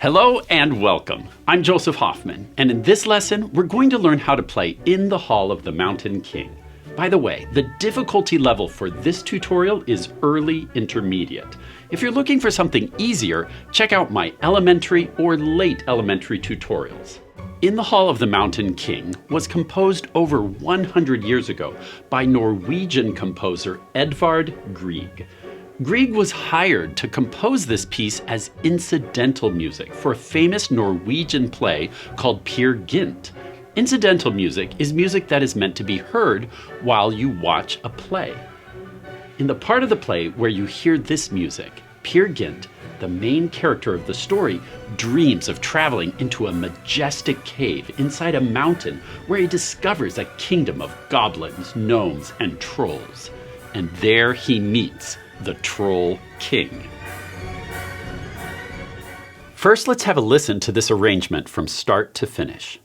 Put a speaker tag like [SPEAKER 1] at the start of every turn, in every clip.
[SPEAKER 1] Hello and welcome. I'm Joseph Hoffman, and in this lesson, we're going to learn how to play In the Hall of the Mountain King. By the way, the difficulty level for this tutorial is early intermediate. If you're looking for something easier, check out my elementary or late elementary tutorials. In the Hall of the Mountain King was composed over 100 years ago by Norwegian composer Edvard Grieg. Grieg was hired to compose this piece as incidental music for a famous Norwegian play called Peer Gynt. Incidental music is music that is meant to be heard while you watch a play. In the part of the play where you hear this music, Peer Gynt, the main character of the story, dreams of traveling into a majestic cave inside a mountain where he discovers a kingdom of goblins, gnomes, and trolls. And there he meets the Troll King. First, let's have a listen to this arrangement from start to finish.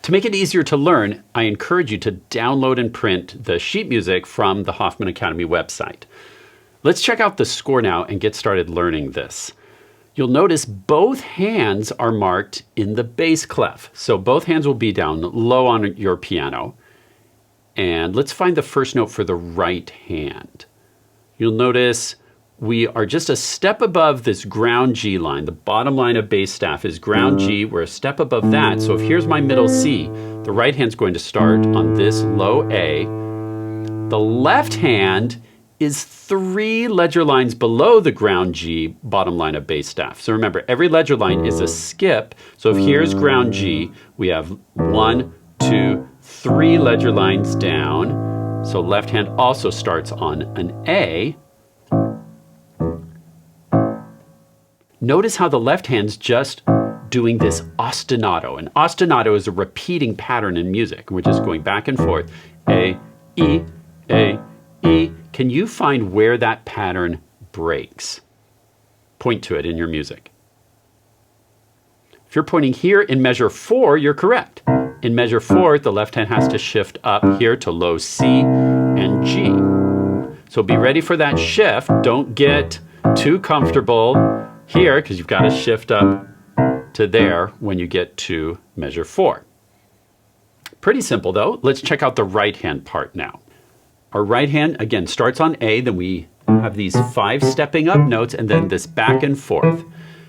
[SPEAKER 1] To make it easier to learn, I encourage you to download and print the sheet music from the Hoffman Academy website. Let's check out the score now and get started learning this. You'll notice both hands are marked in the bass clef. So both hands will be down low on your piano. And let's find the first note for the right hand. You'll notice we are just a step above this ground G line. The bottom line of bass staff is ground G. We're a step above that. So if here's my middle C, the right hand's going to start on this low A. The left hand is 3 ledger lines below the ground G, bottom line of bass staff. So remember, every ledger line is a skip. So if here's ground G, we have 1, 2, 3 ledger lines down. So left hand also starts on an A. Notice how the left hand's just doing this ostinato. And ostinato is a repeating pattern in music. We're just going back and forth. A, E, A, E. Can you find where that pattern breaks? Point to it in your music. If you're pointing here in measure 4, you're correct. In measure 4, the left hand has to shift up here to low C and G. So be ready for that shift. Don't get too comfortable here, because you've got to shift up to there when you get to measure 4. Pretty simple though. Let's check out the right hand part now. Our right hand, again, starts on A, then we have these 5 stepping up notes, and then this back and forth.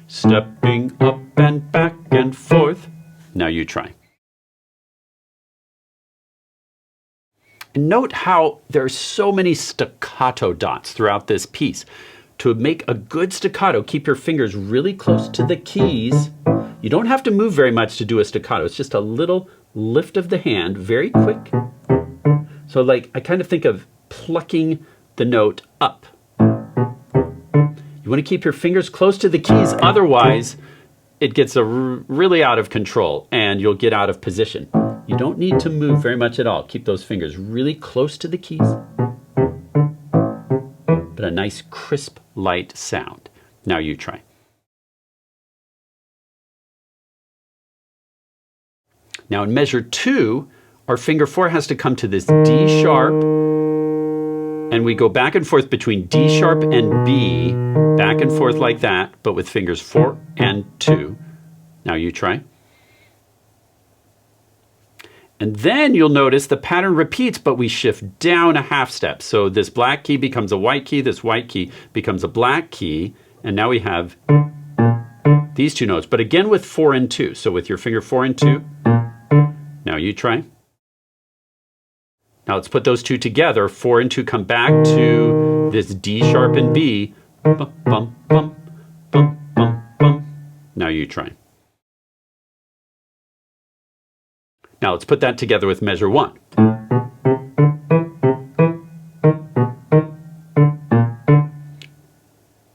[SPEAKER 1] Stepping up and back and forth. Now you try. And note how there are so many staccato dots throughout this piece. To make a good staccato, keep your fingers really close to the keys. You don't have to move very much to do a staccato. It's just a little lift of the hand, very quick. So like, I kind of think of plucking the note up. You want to keep your fingers close to the keys, otherwise it gets really out of control and you'll get out of position. You don't need to move very much at all. Keep those fingers really close to the keys. But a nice crisp, light sound. Now you try. Now in measure 2, our finger 4 has to come to this D sharp, and we go back and forth between D sharp and B, back and forth like that, but with fingers 4 and 2. Now you try. And then you'll notice the pattern repeats, but we shift down a half step. So this black key becomes a white key, this white key becomes a black key, and now we have these two notes, but again with 4 and 2. So with your finger 4 and 2, you try. Now let's put those two together. 4 and 2 come back to this D sharp and B. Bum, bum, bum, bum, bum, bum. Now you try. Now let's put that together with measure 1.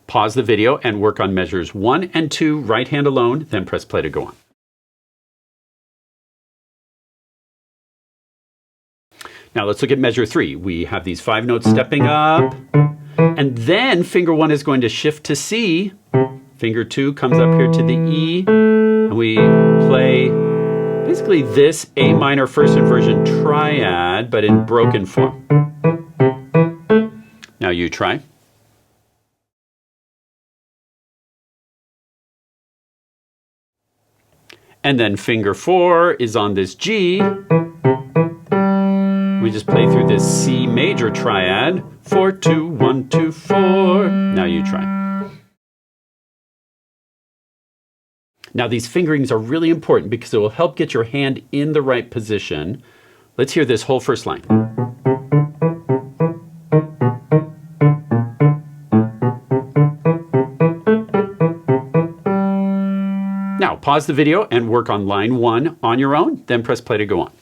[SPEAKER 1] Pause the video and work on measures 1 and 2, right hand alone, then press play to go on. Now let's look at measure 3. We have these 5 notes stepping up, and then finger 1 is going to shift to C. Finger 2 comes up here to the E, and we play basically this A minor first inversion triad, but in broken form. Now you try. And then finger 4 is on this G. We just play through this C major triad. 4, 2, 1, 2, 4. Now you try. Now these fingerings are really important because it will help get your hand in the right position. Let's hear this whole first line. Now pause the video and work on line 1 on your own, then press play to go on.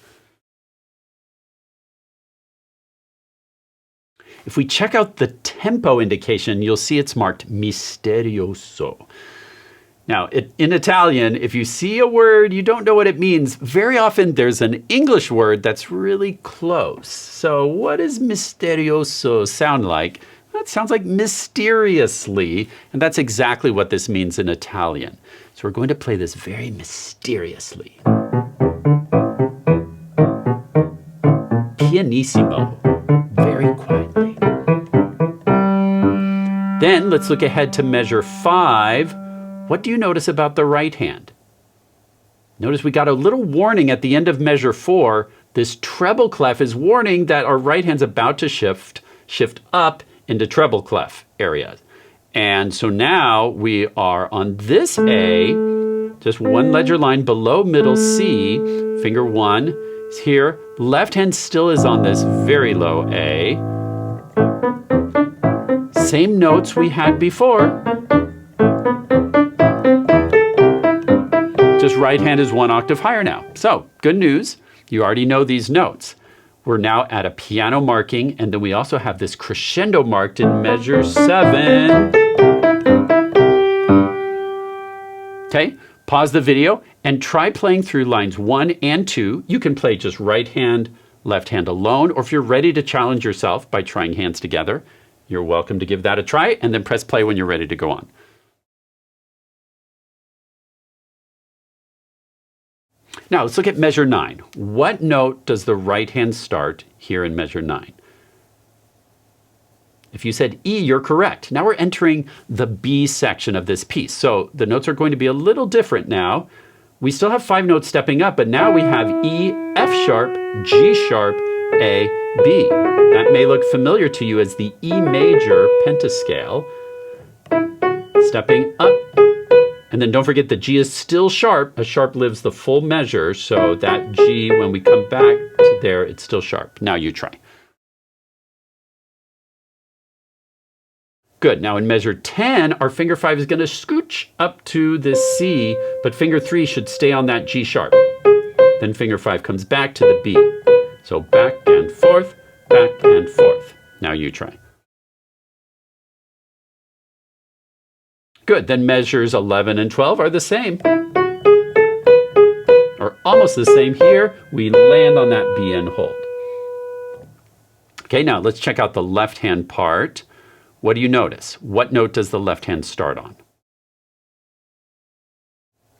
[SPEAKER 1] If we check out the tempo indication, you'll see it's marked misterioso. Now, in Italian, if you see a word, you don't know what it means, very often there's an English word that's really close. So what does misterioso sound like? Well, it sounds like mysteriously, and that's exactly what this means in Italian. So we're going to play this very mysteriously. Pianissimo, very quietly. Then let's look ahead to measure 5. What do you notice about the right hand? Notice we got a little warning at the end of measure 4. This treble clef is warning that our right hand's about to shift up into treble clef area. And so now we are on this A, just one ledger line below middle C. Finger 1 is here. Left hand still is on this very low A. Same notes we had before. Just right hand is 1 octave higher now. So, good news, you already know these notes. We're now at a piano marking, and then we also have this crescendo marked in measure 7. Okay, pause the video and try playing through lines 1 and 2. You can play just right hand, left hand alone, or if you're ready to challenge yourself by trying hands together, you're welcome to give that a try, and then press play when you're ready to go on. Now let's look at measure 9. What note does the right hand start here in measure 9? If you said E, you're correct. Now we're entering the B section of this piece. So the notes are going to be a little different now. We still have 5 notes stepping up, but now we have E, F sharp, G sharp, A, B. That may look familiar to you as the E major pentascale. Stepping up. And then don't forget the G is still sharp. A sharp lives the full measure, so that G, when we come back to there, it's still sharp. Now you try. Good. Now in measure 10, our finger 5 is going to scooch up to this C, but finger 3 should stay on that G sharp. Then finger 5 comes back to the B. So back and forth, back and forth. Now you try. Good, then measures 11 and 12 are the same. Or almost the same here. We land on that B and hold. Okay, now let's check out the left hand part. What do you notice? What note does the left hand start on?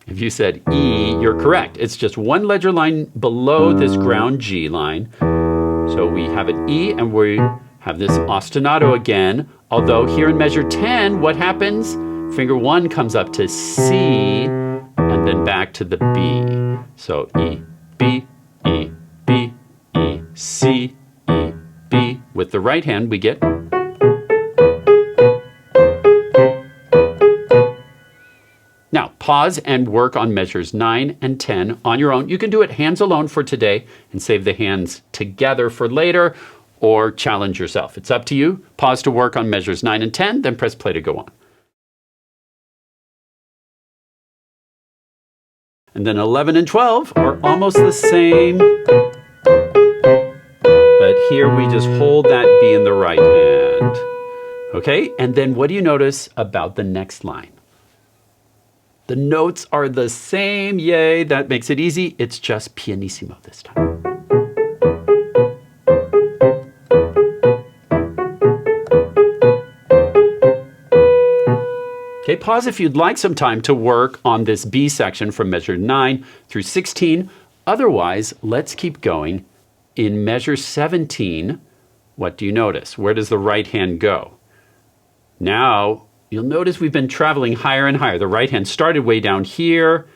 [SPEAKER 1] If you said E, you're correct. It's just one ledger line below this ground G line. So we have an E and we have this ostinato again. Although here in measure 10, what happens? Finger 1 comes up to C and then back to the B. So E, B, E, B, E, C, E, B. With the right hand, we get. Now, Pause and work on measures 9 and 10 on your own. You can do it hands alone for today and save the hands together for later, or challenge yourself. It's up to you. Pause to work on measures 9 and 10, then press play to go on. And then 11 and 12 are almost the same. But here we just hold that B in the right hand. Okay, and then what do you notice about the next line? The notes are the same. Yay, that makes it easy. It's just pianissimo this time. Okay, pause if you'd like some time to work on this B section from measure 9 through 16. Otherwise, let's keep going. In measure 17, what do you notice? Where does the right hand go? Now, you'll notice we've been traveling higher and higher. The right hand started way down here,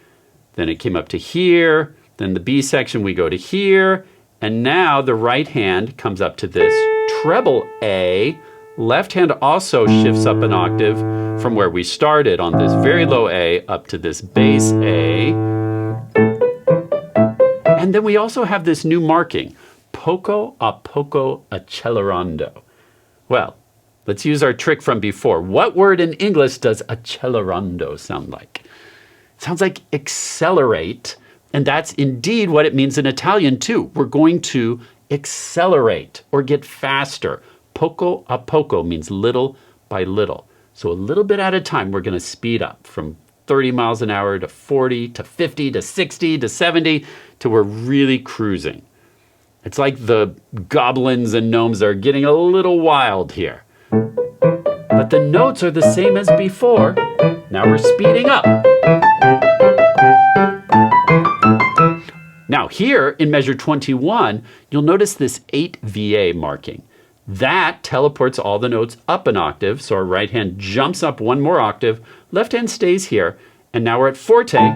[SPEAKER 1] then it came up to here, then the B section we go to here, and now the right hand comes up to this treble A. Left hand also shifts up an octave from where we started on this very low A up to this bass A. And then we also have this new marking, poco a poco accelerando. Well, let's use our trick from before. What word in English does accelerando sound like? It sounds like accelerate, and that's indeed what it means in Italian too. We're going to accelerate or get faster. Poco a poco means little by little. So a little bit at a time, we're going to speed up from 30 miles an hour to 40 to 50 to 60 to 70 till we're really cruising. It's like the goblins and gnomes are getting a little wild here. But the notes are the same as before. Now we're speeding up. Now here in measure 21, you'll notice this 8 VA marking. That teleports all the notes up an octave, so our right hand jumps up one more octave, left hand stays here, and now we're at forte.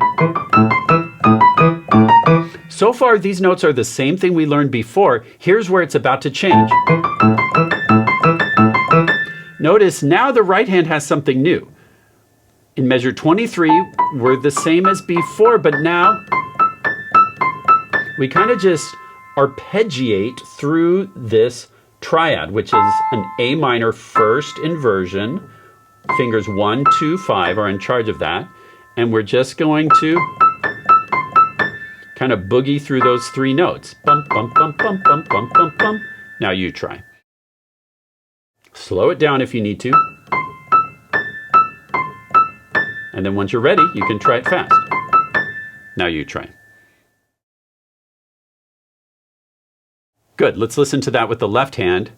[SPEAKER 1] So far, these notes are the same thing we learned before. Here's where it's about to change. Notice now the right hand has something new. In measure 23, we're the same as before, but now we kind of just arpeggiate through this triad, which is an A minor first inversion. Fingers 1, 2, 5 are in charge of that. And we're just going to kind of boogie through those three notes. Bum, bum, bum, bum, bum, bum, bum, bum. Now you try. Slow it down if you need to. And then once you're ready, you can try it fast. Now you try. Good, let's listen to that with the left hand.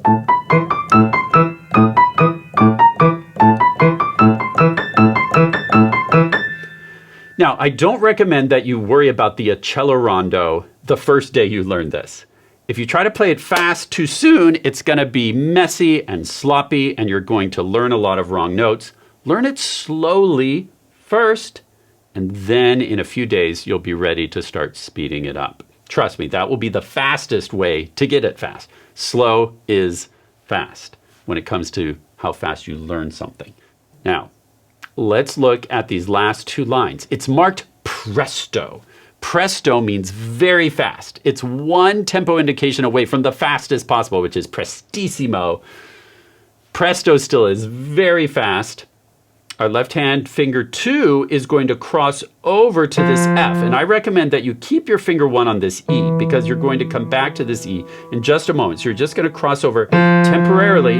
[SPEAKER 1] Now, I don't recommend that you worry about the accelerando the first day you learn this. If you try to play it fast too soon, it's going to be messy and sloppy, and you're going to learn a lot of wrong notes. Learn it slowly first, and then in a few days, you'll be ready to start speeding it up. Trust me, that will be the fastest way to get it fast. Slow is fast when it comes to how fast you learn something. Now, let's look at these last two lines. It's marked presto. Presto means very fast. It's one tempo indication away from the fastest possible, which is prestissimo. Presto still is very fast. Our left hand finger 2 is going to cross over to this F. And I recommend that you keep your finger 1 on this E because you're going to come back to this E in just a moment. So you're just going to cross over temporarily.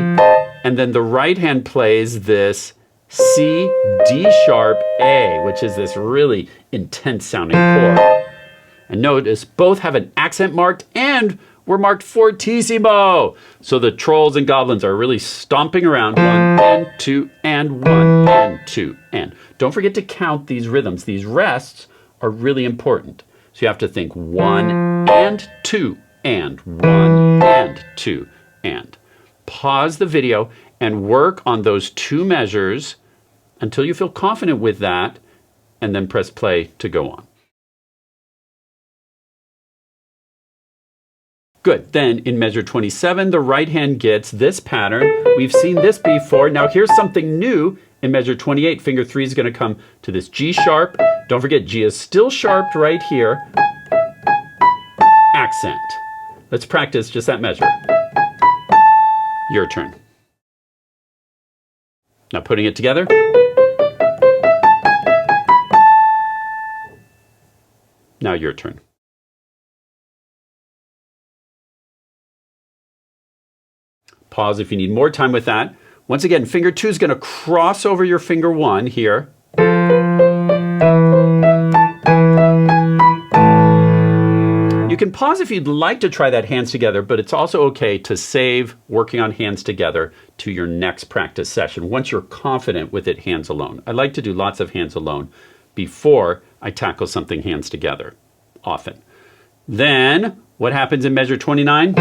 [SPEAKER 1] And then the right hand plays this C, D sharp, A, which is this really intense sounding chord. And notice both have an accent marked and we're marked fortissimo. So the trolls and goblins are really stomping around. 1 and 2 and 1 and 2 and. Don't forget to count these rhythms. These rests are really important. So you have to think 1 and 2 and 1 and 2 and. Pause the video and work on those two measures until you feel confident with that, and then press play to go on. Good. Then in measure 27, the right hand gets this pattern. We've seen this before. Now here's something new In measure 28, finger 3 is going to come to this G sharp. Don't forget, G is still sharped right here. Accent. Let's practice just that measure. Your turn. Now putting it together. Now your turn. Pause if you need more time with that. Once again, finger 2 is going to cross over your finger 1 here. You can pause if you'd like to try that hands together, but it's also okay to save working on hands together to your next practice session once you're confident with it hands alone. I like to do lots of hands alone before I tackle something hands together, often. Then, what happens in measure 29?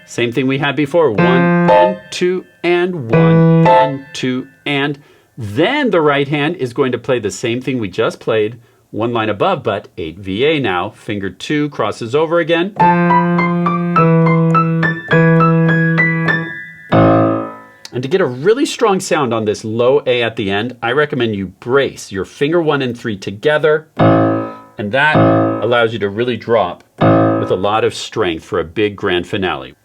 [SPEAKER 1] Same thing we had before. 1 and 2 and 1 and 2 and. Then the right hand is going to play the same thing we just played, one line above, but 8 VA now. Finger 2 crosses over again. And to get a really strong sound on this low A at the end, I recommend you brace your finger 1 and 3 together. And that allows you to really drop with a lot of strength for a big grand finale.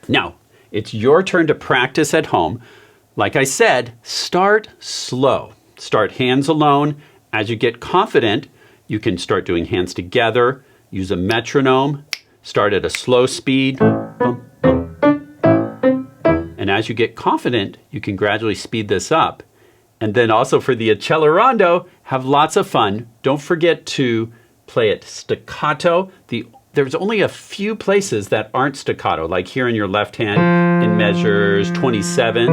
[SPEAKER 1] Now, it's your turn to practice at home. Like I said, start slow. Start hands alone. As you get confident, you can start doing hands together. Use a metronome. Start at a slow speed. And as you get confident, you can gradually speed this up. And then also for the accelerando, have lots of fun. Don't forget to play it staccato. There's only a few places that aren't staccato, like here in your left hand in measures 27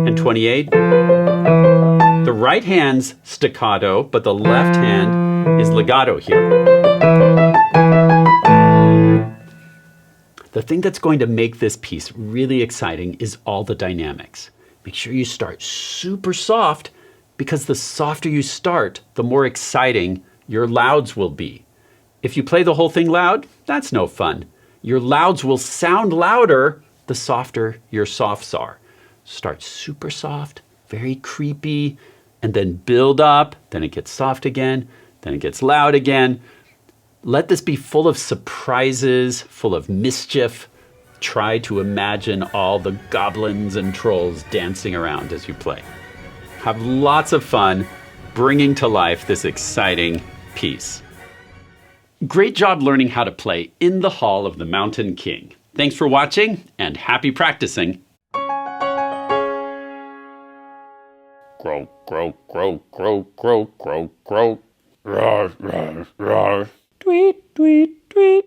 [SPEAKER 1] and 28. The right hand's staccato, but the left hand is legato here. The thing that's going to make this piece really exciting is all the dynamics. Make sure you start super soft, because the softer you start, the more exciting your louds will be. If you play the whole thing loud, that's no fun. Your louds will sound louder the softer your softs are. Start super soft, very creepy, and then build up. Then it gets soft again, then it gets loud again. Let this be full of surprises, full of mischief. Try to imagine all the goblins and trolls dancing around as you play. Have lots of fun bringing to life this exciting piece. Great job learning how to play In the Hall of the Mountain King. Thanks for watching and happy practicing. Croak, croak, croak, croak, croak, croak, croak. Roar, roar, roar. Tweet, tweet, tweet.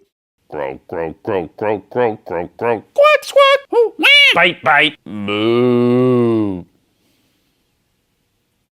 [SPEAKER 1] Croak, croak, croak, croak, croak, croak, croak. Quack, squawk. Bite, bite. Moo.